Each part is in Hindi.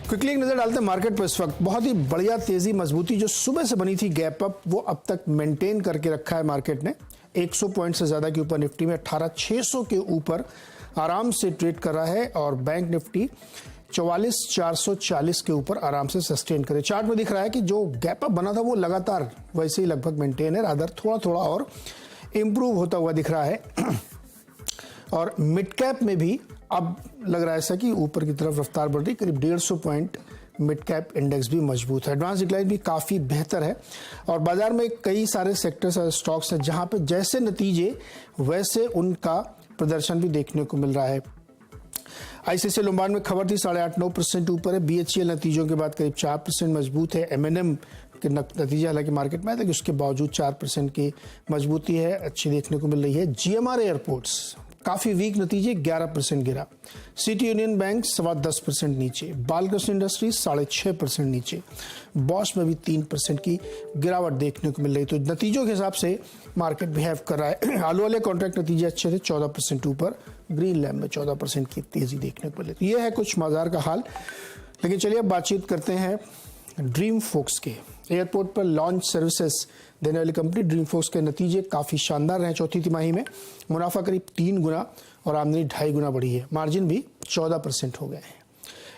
क्विकली एक नजर डालते हैं मार्केट पर। इस वक्त बहुत ही बढ़िया तेजी मजबूती जो सुबह से बनी थी गैप अप, वो अब तक मेंटेन करके रखा है मार्केट ने। 100 पॉइंट से ज्यादा के ऊपर निफ्टी में 18,600 के ऊपर आराम से ट्रेड कर रहा है और बैंक निफ्टी 44,440 के ऊपर आराम से सस्टेन करे। चार्ट में दिख रहा है कि जो गैप अप बना था वो लगातार वैसे ही लगभग मेंटेन है, रादर थोड़ा थोड़ा और इंप्रूव होता हुआ दिख रहा है। और मिड कैप में भी अब लग रहा है ऐसा कि ऊपर की तरफ रफ्तार बढ़ रही, करीब 150 पॉइंट मिड कैप इंडेक्स भी मजबूत है। एडवांस डिक्लाइन भी काफी बेहतर है और बाजार में कई सारे सेक्टर्स और स्टॉक्स हैं जहां पे जैसे नतीजे वैसे उनका प्रदर्शन भी देखने को मिल रहा है। आईसीआईसीआई लोम्बार्ड में खबर थी 8.5-9% ऊपर है। बीएचईएल नतीजों के बाद करीब 4% मजबूत है। एमएनएम के नतीजे हालांकि मार्केट में आए थे, उसके बावजूद 4% की मजबूती है, अच्छी देखने को मिल रही है। जीएमआर एयरपोर्ट्स काफी वीक नतीजे, 11% गिरा। सिटी यूनियन बैंक 10.25% नीचे। बालकृष्ण इंडस्ट्रीज 6.5% नीचे। बॉश में भी 3% की गिरावट देखने को मिल रही। तो नतीजों के हिसाब से मार्केट बिहेव कर रहा है। आलू वाले कॉन्ट्रैक्ट नतीजे अच्छे थे, 14% ऊपर। ग्रीन लैम्प में 14% की तेजी देखने को मिली। तो यह है कुछ बाजार का हाल। लेकिन चलिए अब बातचीत करते हैं ड्रीम फोक्स के। एयरपोर्ट पर लॉन्च सर्विसेज देने वाली कंपनी ड्रीम फोक्स के नतीजे काफी शानदार रहे। चौथी तिमाही में मुनाफा करीब 3 गुना और आमदनी 2.5 गुना बढ़ी है। मार्जिन भी 14% हो गए हैं।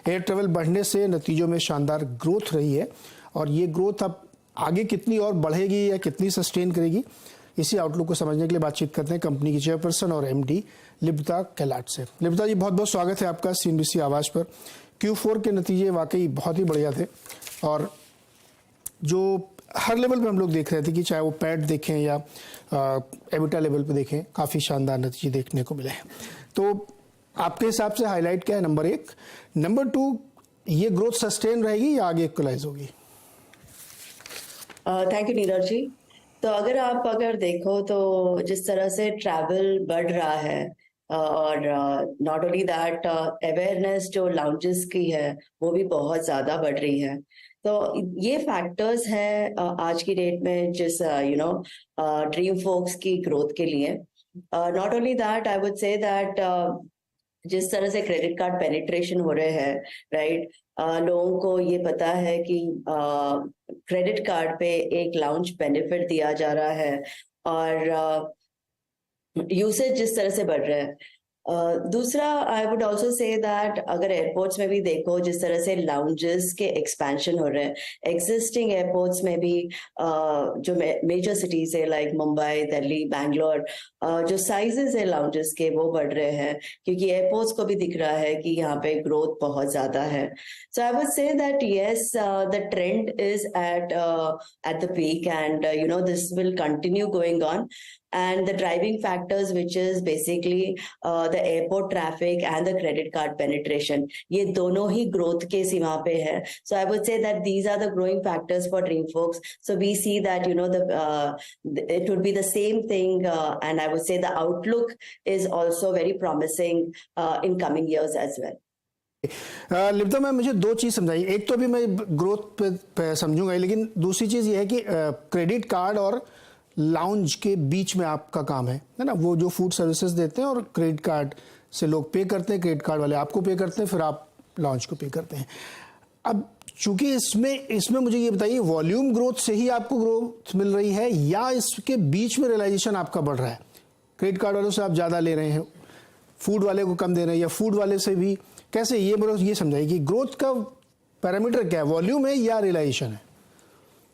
एयर ट्रेवल बढ़ने से नतीजों में शानदार ग्रोथ रही है और ये ग्रोथ अब आगे कितनी और बढ़ेगी या कितनी सस्टेन करेगी, इसी आउटलुक को समझने के लिए बातचीत करते हैं कंपनी की चेयरपर्सन और एमडी लिप्ता कैलाट से। लिप्ता जी, बहुत बहुत स्वागत है आपका सीएनबीसी आवाज पर। Q4 के नतीजे वाकई बहुत ही बढ़िया थे और जो हर लेवल पे हम लोग देख रहे थे कि चाहे वो पैट देखें या एबिटा लेवल पे देखें, काफी शानदार नतीजे देखने को मिले हैं। तो आपके हिसाब से हाईलाइट क्या है, नंबर 1? नंबर 2, ये ग्रोथ सस्टेन रहेगी या आगे इक्वलाइज होगी? Thank you Neeraj ji. तो अगर देखो तो जिस तरह से ट्रैवल बढ़ रहा है और नॉट ओनली दैट, अवेयरनेस जो लाउंजेस की है वो भी बहुत ज्यादा बढ़ रही है। तो ये फैक्टर्स हैं आज की डेट में जिस ड्रीम फोक्स की ग्रोथ के लिए। Not only that, I would say that जिस तरह से क्रेडिट कार्ड पेनिट्रेशन हो रहे हैं, राइट, लोगों को ये पता है कि क्रेडिट कार्ड पे एक लाउंज बेनिफिट दिया जा रहा है और यूसेज जिस तरह से बढ़ रहा है। दूसरा, I would also say that अगर एयरपोर्ट्स में भी देखो जिस तरह से लाउंजेस के एक्सपेंशन हो रहे हैं, एग्जिस्टिंग एयरपोर्ट्स में भी जो मेजर सिटीज है लाइक मुंबई, दिल्ली, बैंगलोर, जो साइजेस है लाउंजेस के वो बढ़ रहे हैं क्योंकि एयरपोर्ट्स को भी दिख रहा है कि यहाँ पे ग्रोथ बहुत ज्यादा है। So I would say that yes, the trend is at the peak and this will continue going on. And the driving factors, which is basically the airport traffic and the credit card penetration, ये दोनों ही growth के सीमा पे है। So I would say that these are the growing factors for Dream Folks. So we see that it would be the same thing, and I would say the outlook is also very promising in coming years as well. Lipta ma'am, मुझे 2 चीज समझाइए। एक तो अभी मैं ग्रोथ पे समझूंगा, लेकिन दूसरी चीज ये है कि क्रेडिट कार्ड और लाउंज के बीच में आपका काम है ना? वो जो फूड सर्विसेज देते हैं और क्रेडिट कार्ड से लोग पे करते हैं, क्रेडिट कार्ड वाले आपको पे करते हैं, फिर आप लाउंज को पे करते हैं। अब चूंकि इसमें मुझे ये बताइए, वॉल्यूम ग्रोथ से ही आपको ग्रोथ मिल रही है या इसके बीच में रियलाइजेशन आपका बढ़ रहा है? क्रेडिट कार्ड वालों से आप ज्यादा ले रहे हैं, फूड वाले को कम दे रहे हैं, या फूड वाले से भी कैसे? ये समझाइए कि ग्रोथ का पैरामीटर क्या है, वॉल्यूम है या रियलाइजेशन है?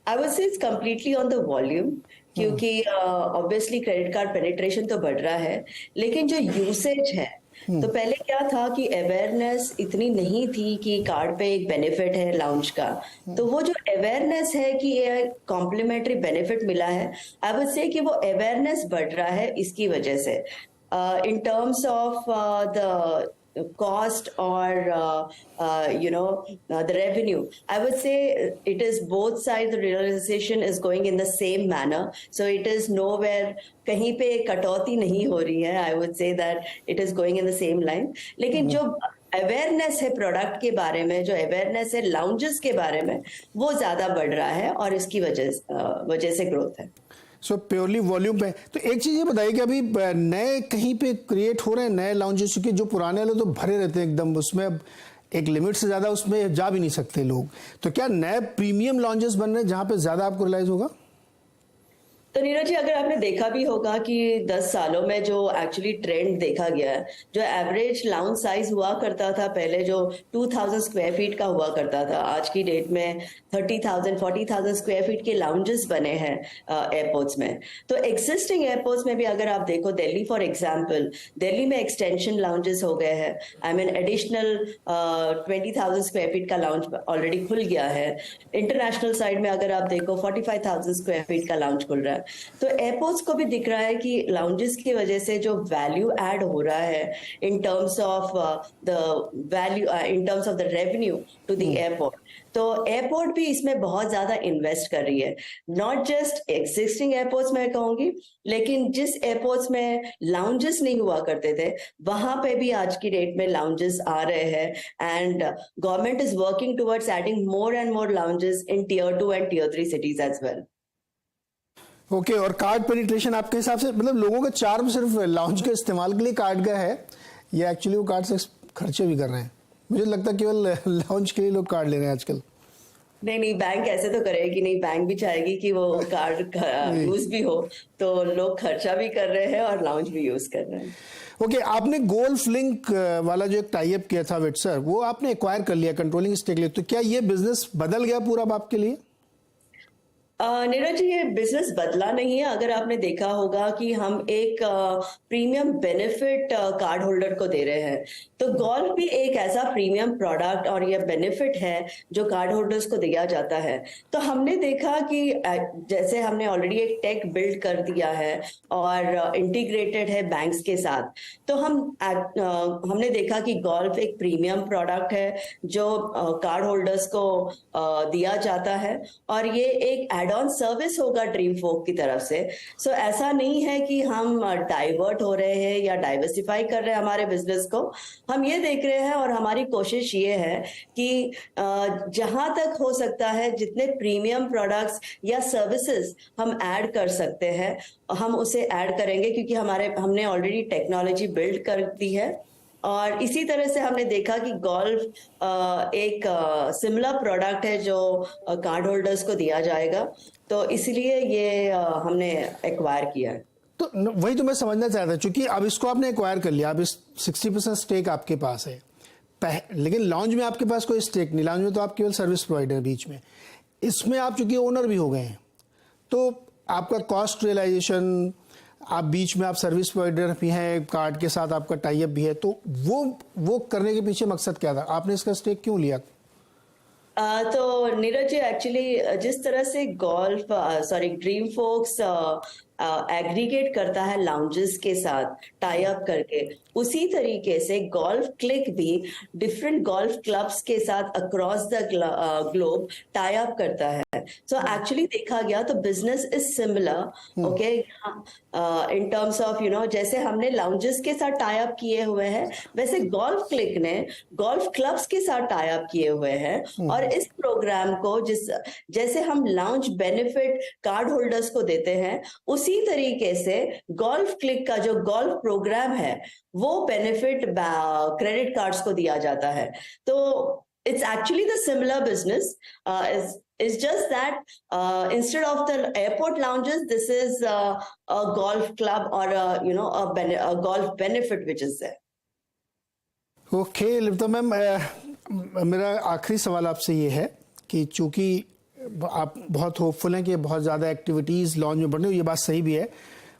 I would say it's completely on the volume, क्योंकि ऑब्वियसली क्रेडिट कार्ड पेनिट्रेशन तो बढ़ रहा है, लेकिन जो यूसेज है, तो पहले क्या था कि अवेयरनेस इतनी नहीं थी कि कार्ड पे एक बेनिफिट है लाउंज का। तो वो जो अवेयरनेस है कि ये कॉम्प्लीमेंट्री बेनिफिट मिला है, आई वुड से कि वो अवेयरनेस बढ़ रहा है इसकी वजह से। इन terms of the cost or the revenue, I would say it is both sides. The realization is going in the same manner, so it is nowhere, कहीं पे कटौती नहीं हो रही है। I would say that it is going in the same line. लेकिन जो अवेयरनेस है प्रोडक्ट के बारे में, जो अवेयरनेस है लाउंजेस के बारे में, वो ज्यादा बढ़ रहा है और इसकी वजह से ग्रोथ है। सो प्योरली वॉल्यूम पे। तो एक चीज ये बताइए कि अभी नए कहीं पे क्रिएट हो रहे हैं नए लाउंजेस, क्योंकि जो पुराने वाले तो भरे रहते हैं एकदम, उसमें अब एक लिमिट से ज्यादा उसमें जा भी नहीं सकते लोग। तो क्या नए प्रीमियम लॉन्जेस बन रहे हैं जहां पे ज्यादा आपको रियलाइज होगा? तो नीरज जी, अगर आपने देखा भी होगा कि 10 सालों में जो एक्चुअली ट्रेंड देखा गया है, जो एवरेज लाउंज साइज हुआ करता था पहले, जो 2000 स्क्वायर फीट का हुआ करता था, आज की डेट में 30,000 40,000 स्क्वायर फीट के लाउंजेस बने हैं एयरपोर्ट्स में। तो एग्जिस्टिंग एयरपोर्ट्स में भी अगर आप देखो, दिल्ली फॉर एग्जाम्पल, दिल्ली में एक्सटेंशन लाउंजेस हो गए हैं। I mean additional 20,000 square feet का लाउंज ऑलरेडी खुल गया है। इंटरनेशनल साइड में अगर आप देखो 45,000 स्क्वायर फीट का लाउंज खुल रहा है। तो एयरपोर्ट्स को भी दिख रहा है कि लाउंजेस की वजह से जो वैल्यू ऐड हो रहा है in terms of the value, in terms of the revenue to the airport, तो एयरपोर्ट भी इसमें बहुत ज्यादा इन्वेस्ट कर रही है। नॉट जस्ट एक्सिस्टिंग एयरपोर्ट्स में कहूंगी, लेकिन जिस एयरपोर्ट्स में लाउंजेस नहीं हुआ करते थे, वहां पे भी आज की डेट में लाउंजेस आ रहे हैं। And government is working towards adding more and more lounges in tier 2 and tier 3 cities as well. Okay, और कार्ड पेनिट्रेशन आपके हिसाब से, मतलब लोगों का चार्म सिर्फ लाउंज के इस्तेमाल के लिए कार्ड का है या एक्चुअली वो कार्ड से खर्चे भी कर रहे हैं? मुझे लगता है केवल लाउंज के लिए लोग कार्ड ले रहे हैं आजकल। नहीं, बैंक ऐसे तो करेगी नहीं, बैंक भी चाहेगी कि वो कार्ड यूज भी हो, तो लोग खर्चा भी कर रहे हैं और लाउंज भी यूज कर रहे हैं। ओके, आपने गोल्फ लिंक वाला जो एक टाई अप किया था विट सर, वो आपने एक्वायर कर लिया कंट्रोलिंग स्टेक लिए, तो क्या ये बिजनेस बदल गया पूरा अब आपके लिए? नीरज जी, ये बिजनेस बदला नहीं है। अगर आपने देखा होगा कि हम एक प्रीमियम बेनिफिट कार्ड होल्डर को दे रहे हैं, तो गोल्फ भी एक ऐसा प्रीमियम प्रोडक्ट और ये बेनिफिट है जो कार्ड होल्डर्स को दिया जाता है। तो हमने देखा कि जैसे हमने ऑलरेडी एक टेक बिल्ड कर दिया है और इंटीग्रेटेड है बैंक्स के साथ, तो हमने देखा कि गोल्फ एक प्रीमियम प्रोडक्ट है जो कार्ड होल्डर्स को दिया जाता है, और ये एक एड ऑन सर्विस होगा ड्रीम फोक की तरफ से। सो ऐसा नहीं है कि हम डाइवर्ट हो रहे हैं या डाइवर्सिफाई कर रहे हैं हमारे बिजनेस को। हम ये देख रहे हैं और हमारी कोशिश ये है कि जहां तक हो सकता है जितने प्रीमियम प्रोडक्ट्स या सर्विसेज हम ऐड कर सकते हैं, हम उसे ऐड करेंगे, क्योंकि हमने ऑलरेडी टेक्नोलॉजी बिल्ड कर दी है। और इसी तरह से हमने देखा कि गोल्फ एक सिमिलर प्रोडक्ट है जो कार्ड होल्डर्स को दिया जाएगा, तो इसलिए ये हमने एक्वायर किया है। तो वही तो मैं समझना चाहता था, चूंकि अब इसको आपने एक्वायर कर लिया, अब इस 60% स्टेक आपके पास है, लेकिन लॉन्च में आपके पास कोई स्टेक नहीं, लॉन्च में तो आप केवल सर्विस प्रोवाइडर बीच में, इसमें आप चूंकि ओनर भी हो गए हैं, तो आपका कॉस्ट रियलाइजेशन, आप बीच में आप सर्विस प्रोवाइडर भी हैं, कार्ड के साथ आपका टाई अप भी है, तो वो करने के पीछे मकसद क्या था? आपने इसका स्टेक क्यों लिया? तो नीरज जी, एक्चुअली जिस तरह से ड्रीम फोक्स एग्रीगेट करता है लाउंजेस के साथ टाई अप करके, उसी तरीके से गोल्फ क्लिक भी डिफरेंट गोल्फ क्लब्स के साथ across the globe tie up करता है। सो एक्चुअली देखा गया तो business is similar, okay, in terms of जैसे हमने लाउंजेस के साथ टाई अप किए हुए हैं, वैसे गोल्फ क्लिक ने गोल्फ क्लब्स के साथ टाई अप किए हुए हैं। और इस प्रोग्राम को जैसे हम लाउंज बेनिफिट कार्ड होल्डर्स को देते हैं, उसी तरीके से गोल्फ क्लिक का जो गोल्फ प्रोग्राम है वो बेनिफिट क्रेडिट कार्ड्स को दिया जाता है। तो it's actually the similar business, it's just that instead of the airport lounges, this is a golf club or a golf benefit which is there. Okay Lipta ma'am, मेरा आखिरी सवाल आपसे ये है कि चूंकि आप बहुत होपफुल हैं कि बहुत ज़्यादा एक्टिविटीज़ लॉन्च में बढ़ रही, ये बात सही भी है,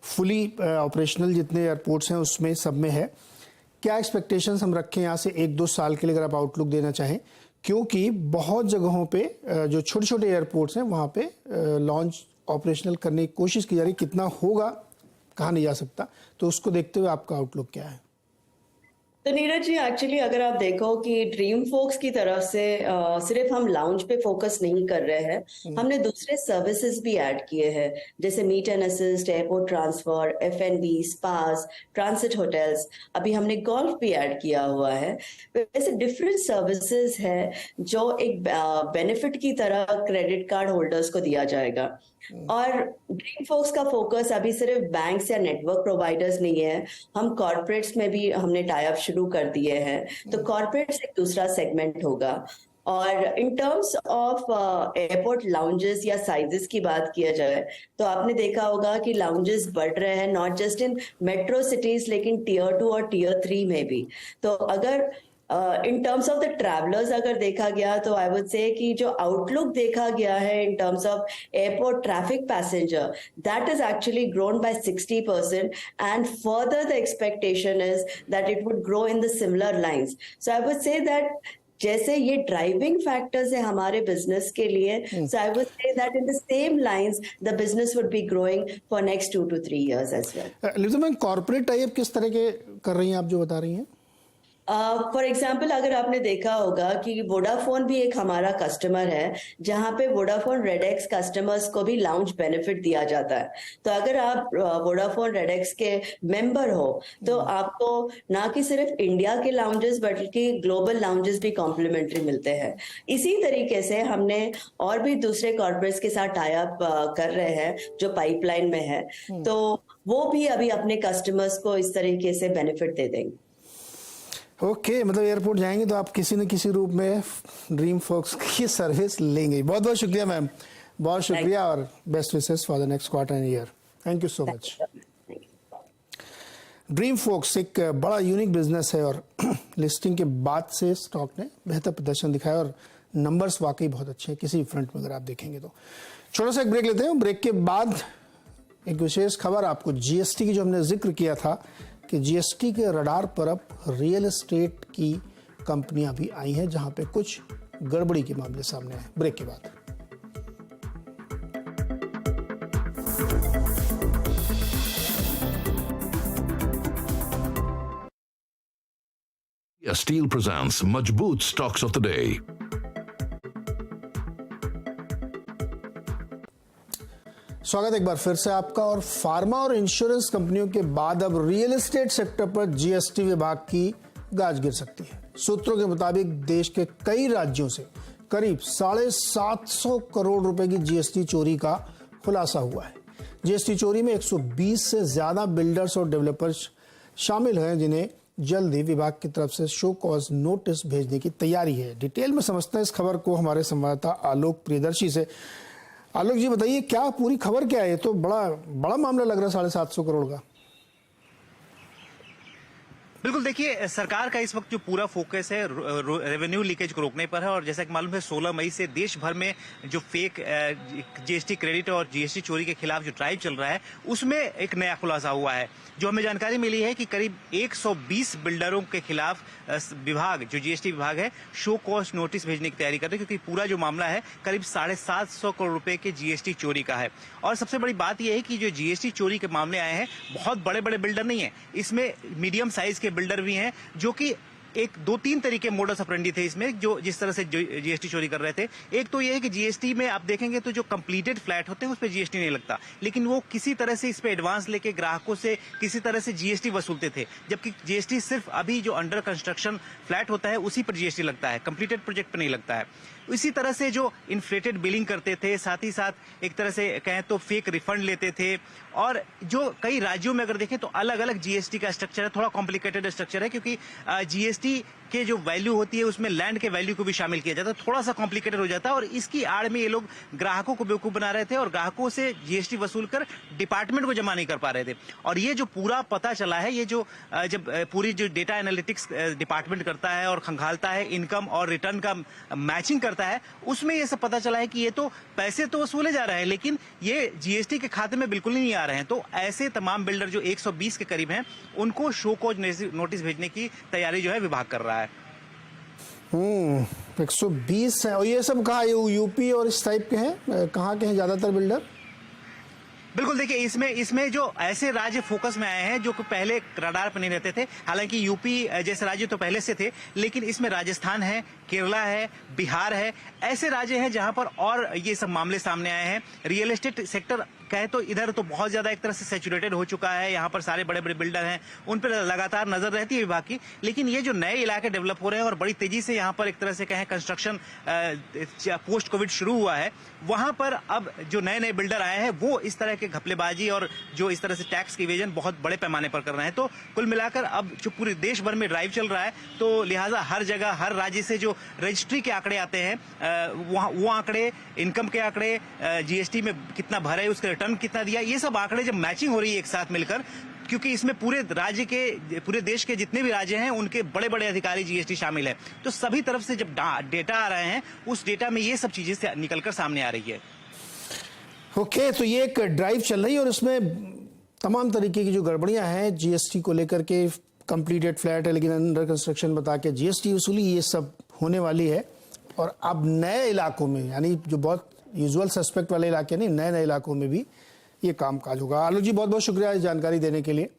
फुली ऑपरेशनल जितने एयरपोर्ट्स हैं उसमें सब में है, क्या एक्सपेक्टेशंस हम रखें यहाँ से 1-2 साल के लिए, अगर आप आउटलुक देना चाहें? क्योंकि बहुत जगहों पे जो छोटे छोटे एयरपोर्ट्स हैं वहाँ पे लॉन्च ऑपरेशनल करने की कोशिश की जा रही, कितना होगा कहा नहीं जा सकता, तो उसको देखते हुए आपका आउटलुक क्या है? तो नीरज जी, एक्चुअली अगर आप देखो कि ड्रीम फोक्स की तरफ से सिर्फ हम लाउंज पे फोकस नहीं कर रहे हैं, हमने दूसरे सर्विसेज भी ऐड किए हैं, जैसे meet and assist, airport transfer, F&B, spas, transit hotels, अभी हमने गोल्फ भी ऐड किया हुआ है। वैसे डिफरेंट सर्विसेज है जो एक बेनिफिट की तरह क्रेडिट कार्ड होल्डर्स को दिया जाएगा। और ड्रीम फोक्स का फोकस अभी सिर्फ बैंक्स या नेटवर्क प्रोवाइडर्स नहीं है, हम कॉर्पोरेट्स में भी हमने टाई अप शुरू कर दिए हैं, तो कॉर्पोरेट्स एक दूसरा सेगमेंट होगा। और इन टर्म्स ऑफ एयरपोर्ट लाउंजेस या साइजेस की बात किया जाए तो आपने देखा होगा कि लाउंजेस बढ़ रहे हैं, not just in metro cities लेकिन टियर 2 और टियर 3 में भी। तो अगर इन टर्म्स ऑफ द ट्रैवलर्स अगर देखा गया तो आई वुड से कि जो आउटलुक देखा गया है in terms of airport traffic passenger, that is actually grown by 60% and further the expectation is that it would grow in the similar lines. So I would say that जैसे ये ड्राइविंग फैक्टर्स है हमारे बिजनेस के लिए, so I would say that in the same lines the business would be growing for next 2 to 3 years as well. Lipsa ma'am, corporate type किस तरह के कर रही हैं आप जो बता रही हैं? फॉर एग्जाम्पल अगर आपने देखा होगा कि वोडाफोन भी एक हमारा कस्टमर है, जहां पे वोडाफोन रेडेक्स कस्टमर्स को भी लाउंज बेनिफिट दिया जाता है। तो अगर आप वोडाफोन रेडेक्स के मेंबर हो तो आपको ना कि सिर्फ इंडिया के लाउंजेस बल्कि ग्लोबल लाउंजेस भी कॉम्प्लीमेंट्री मिलते हैं। इसी तरीके से हमने और भी दूसरे कॉर्पोरेट्स के साथ टाई अप कर रहे हैं जो पाइपलाइन में है, तो वो भी अभी अपने कस्टमर्स को इस तरीके से बेनिफिट दे देंगे। ओके, मतलब एयरपोर्ट जाएंगे तो आप किसी न किसी रूप में ड्रीम फोक्स की सर्विस लेंगे। बहुत बहुत शुक्रिया मैम, बहुत शुक्रिया और best wishes for the next quarter and year. Thank you so much. DreamFolks एक बड़ा यूनिक बिजनेस है और लिस्टिंग के बाद से स्टॉक ने बेहतर प्रदर्शन दिखाया और नंबर्स वाकई बहुत अच्छे हैं किसी फ्रंट में अगर आप देखेंगे तो। छोटा सा एक ब्रेक लेते हैं, ब्रेक के बाद एक विशेष खबर आपको जीएसटी की जो हमने जिक्र किया था कि जीएसटी के रडार पर अब रियल एस्टेट की कंपनियां भी आई हैं जहां पे कुछ गड़बड़ी के मामले सामने आए। ब्रेक के बाद Steel presents Majboot Stocks of the Day. स्वागत एक बार फिर से आपका। और फार्मा और इंश्योरेंस कंपनियों के बाद अब रियल एस्टेट सेक्टर पर जीएसटी विभाग की गाज गिर सकती है। सूत्रों के मुताबिक देश के कई राज्यों से करीब 750 करोड़ रुपए की जीएसटी चोरी का खुलासा हुआ है। जीएसटी चोरी में 120 से ज्यादा बिल्डर्स और डेवलपर्स शामिल हैं जिन्हें जल्द ही विभाग की तरफ से शो कॉज नोटिस भेजने की तैयारी है। डिटेल में समझते हैं इस खबर को हमारे संवाददाता आलोक प्रियदर्शी से। आलोक जी बताइए, क्या पूरी खबर क्या है? ये तो बड़ा मामला लग रहा है 750 करोड़ का। बिल्कुल, देखिए सरकार का इस वक्त जो पूरा फोकस है रेवेन्यू लीकेज को रोकने पर है और जैसा कि मालूम है 16 मई से देश भर में जो फेक जीएसटी क्रेडिट और जीएसटी चोरी के खिलाफ जो ड्राइव चल रहा है उसमें एक नया खुलासा हुआ है। जो हमें जानकारी मिली है कि करीब 120 बिल्डरों के खिलाफ विभाग जो जीएसटी विभाग है शो कॉज नोटिस भेजने की तैयारी कर रहे हैं, क्योंकि पूरा जो मामला है करीब 750 करोड़ रुपए के जीएसटी चोरी का है। और सबसे बड़ी बात यह है कि जो जीएसटी चोरी के मामले आए हैं बहुत बड़े बड़े बिल्डर नहीं है, इसमें मीडियम साइज के बिल्डर भी हैं जो कि एक 2-3 तरीके मोडस ऑपरेंडी थे इसमें जो जिस तरह से जीएसटी चोरी कर रहे थे। एक तो ये है कि जीएसटी में आप देखेंगे तो जो कंप्लीटेड फ्लैट होते हैं उस पर जीएसटी नहीं लगता, लेकिन वो किसी तरह से इस पे एडवांस लेके ग्राहकों से किसी तरह से जीएसटी वसूलते थे, जबकि जीएसटी सिर्फ अभी जो अंडर कंस्ट्रक्शन फ्लैट होता है उसी पर जीएसटी लगता है, कंप्लीटेड प्रोजेक्ट पर नहीं लगता है। इसी तरह से जो इन्फ्लेटेड बिलिंग करते थे, साथ ही साथ एक तरह से कहें तो फेक रिफंड लेते थे। और जो कई राज्यों में अगर देखें तो अलग अलग जीएसटी का स्ट्रक्चर है, थोड़ा कॉम्प्लिकेटेड स्ट्रक्चर है, क्योंकि जीएसटी के जो वैल्यू होती है उसमें लैंड के वैल्यू को भी शामिल किया जाता है, थोड़ा सा कॉम्प्लिकेटेड हो जाता है। और इसकी आड़ में ये लोग ग्राहकों को बेवकूफ बना रहे थे और ग्राहकों से जीएसटी वसूल कर डिपार्टमेंट को जमा नहीं कर पा रहे थे। और ये जो पूरा पता चला है, ये जो जब पूरी जो डेटा एनालिटिक्स डिपार्टमेंट करता है और खंगालता है, इनकम और रिटर्न का मैचिंग करता है, उसमें ये सब पता चला है कि ये तो पैसे तो वसूले जा रहे हैं लेकिन ये जीएसटी के खाते में बिल्कुल नहीं आ रहे हैं। तो ऐसे तमाम बिल्डर जो 120 के करीब हैं उनको शो कॉज नोटिस भेजने की तैयारी जो है विभाग कर रहा है। 120 है। और ये सब कहाँ, यूपी और इस टाइप के हैं, कहाँ के हैं ज्यादातर बिल्डर? बिल्कुल, देखिए इसमें जो ऐसे राज्य फोकस में आए हैं जो पहले रडार पर नहीं रहते थे, हालांकि यूपी जैसे राज्य तो पहले से थे, लेकिन इसमें राजस्थान है, केरला है, बिहार है, ऐसे राज्य हैं जहां पर और ये सब मामले सामने आए हैं। रियल एस्टेट सेक्टर कहे तो इधर तो बहुत ज्यादा एक तरह से सैचुरेटेड हो चुका है, यहाँ पर सारे बड़े बड़े बिल्डर हैं, उन पर लगातार नजर रहती है विभाग की। लेकिन ये जो नए इलाके डेवलप हो रहे हैं और बड़ी तेजी से यहाँ पर एक तरह से कहें कंस्ट्रक्शन पोस्ट कोविड शुरू हुआ है, वहां पर अब जो नए नए बिल्डर आए हैं वो इस तरह के घपलेबाजी और जो इस तरह से टैक्स की इवेजन बहुत बड़े पैमाने पर कर रहे हैं। तो कुल मिलाकर अब जो पूरे देश भर में ड्राइव चल रहा है, तो लिहाजा हर जगह हर राज्य से जो रजिस्ट्री के आंकड़े आते हैं, वो आंकड़े, इनकम के आंकड़े, जीएसटी में कितना भरे, उसका रिटर्न कितना दिया, ये सब आंकड़े जब मैचिंग हो रही है एक साथ मिलकर, क्योंकि इसमें पूरे राज्य के, पूरे देश के जितने भी राज्य हैं उनके बड़े बड़े अधिकारी जीएसटी शामिल है, तो सभी तरफ से जब डेटा आ रहे हैं, उस डेटा में ये सब चीजें निकलकर सामने आ रही है। ओके, तो ये एक ड्राइव चल रही है और इसमें तमाम तरीके की जो गड़बड़ियां हैं जीएसटी को लेकर के, कंप्लीटेड फ्लैट है लेकिन अंडर कंस्ट्रक्शन बता के जीएसटी वसूली, ये सब होने वाली है। और अब नए इलाकों में, यानी जो बहुत यूजुअल सस्पेक्ट वाले इलाके नहीं, नए नए इलाकों में भी ये काम काज होगा। आलोक जी बहुत बहुत शुक्रिया इस जानकारी देने के लिए।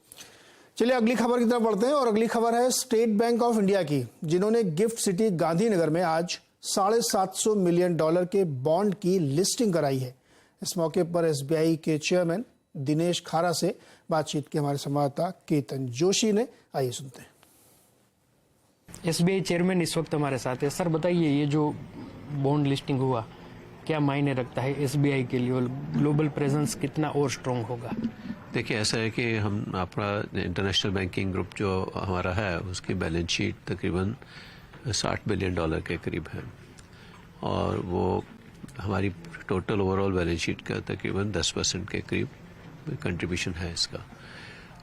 चलिए अगली खबर की तरफ बढ़ते हैं और अगली खबर है स्टेट बैंक ऑफ इंडिया की, जिन्होंने गिफ्ट सिटी गांधीनगर में आज $750 मिलियन के बॉन्ड की लिस्टिंग कराई है। इस मौके पर एसबीआई के चेयरमैन दिनेश खारा से बातचीत की हमारे संवाददाता केतन जोशी ने। आइए सुनते हैं। एसबीआई चेयरमैन इस वक्त हमारे साथ है। सर बताइए, ये जो बॉन्ड लिस्टिंग हुआ क्या मायने रखता है एसबीआई के लिए, ग्लोबल प्रेजेंस कितना और स्ट्रॉन्ग होगा? देखिए, ऐसा है कि हम अपना इंटरनेशनल बैंकिंग ग्रुप जो हमारा है उसकी बैलेंस शीट तकरीबन $60 बिलियन के करीब है और वो हमारी टोटल ओवरऑल बैलेंस शीट का तकरीबन 10% के करीब कंट्रीब्यूशन है इसका।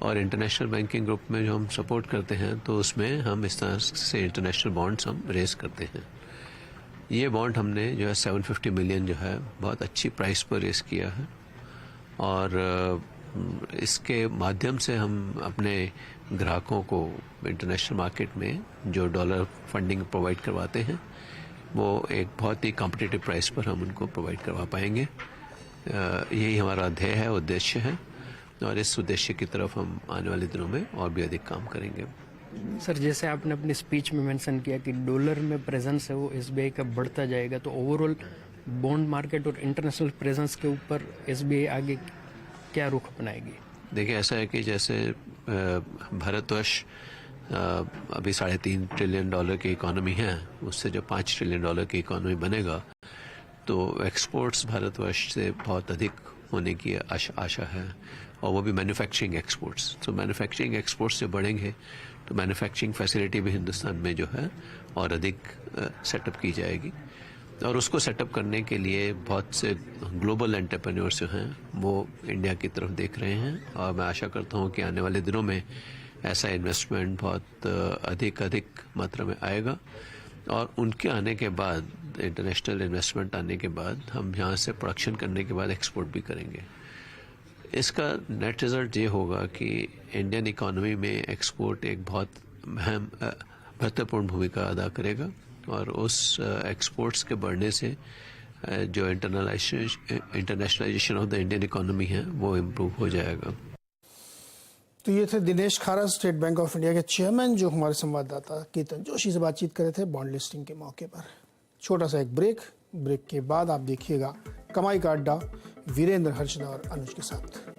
और इंटरनेशनल बैंकिंग ग्रुप में जो हम सपोर्ट करते हैं तो उसमें हम इस तरह से इंटरनेशनल बॉन्ड्स हम रेज करते हैं। ये बॉन्ड हमने जो है 750 मिलियन जो है बहुत अच्छी प्राइस पर रेज किया है और इसके माध्यम से हम अपने ग्राहकों को इंटरनेशनल मार्केट में जो डॉलर फंडिंग प्रोवाइड करवाते हैं वो एक बहुत ही कॉम्पिटिटिव प्राइस पर हम उनको प्रोवाइड करवा पाएंगे। यही हमारा ध्येय है, उद्देश्य है और इस उद्देश्य की तरफ हम आने वाले दिनों में और भी अधिक काम करेंगे। सर जैसे आपने अपनी स्पीच में मेंशन किया कि डॉलर में प्रेजेंस है वो एसबीआई का बढ़ता जाएगा, तो ओवरऑल बॉन्ड मार्केट और इंटरनेशनल प्रेजेंस के ऊपर एसबीआई आगे क्या रुख अपनाएगी? देखिए, ऐसा है कि जैसे भारतवर्ष अभी $3.5 ट्रिलियन की इकोनॉमी है, उससे जब $5 ट्रिलियन की इकोनॉमी बनेगा तो एक्सपोर्ट्स भारतवर्ष से बहुत अधिक होने की आशा है और वो भी मैन्युफैक्चरिंग एक्सपोर्ट्स। तो मैन्युफैक्चरिंग एक्सपोर्ट्स से बढ़ेंगे तो मैन्युफैक्चरिंग फैसिलिटी भी हिंदुस्तान में जो है और अधिक सेटअप की जाएगी और उसको सेटअप करने के लिए बहुत से ग्लोबल एंटरप्रेन्योर्स जो हैं वो इंडिया की तरफ देख रहे हैं और मैं आशा करता हूं कि आने वाले दिनों में ऐसा इन्वेस्टमेंट बहुत अधिक मात्रा में आएगा और उनके आने के बाद, इंटरनेशनल इन्वेस्टमेंट आने के बाद हम यहाँ से प्रोडक्शन करने के बाद एक्सपोर्ट भी करेंगे। इसका नेट रिजल्ट ये होगा कि इंडियन इकोनॉमी में एक्सपोर्ट एक बहुत अहम महत्वपूर्ण भूमिका अदा करेगा और उस एक्सपोर्ट्स के बढ़ने से जो internationalisation of the Indian economy है वो इम्प्रूव हो जाएगा। तो ये थे दिनेश खारा, स्टेट बैंक ऑफ इंडिया के चेयरमैन, जो हमारे संवाददाता केतन जोशी से बातचीत कर रहे थे बॉन्ड लिस्टिंग के मौके पर। छोटा सा एक ब्रेक के बाद आप देखिएगा कमाई का अड्डा वीरेंद्र, हर्षदा और अनुज के साथ।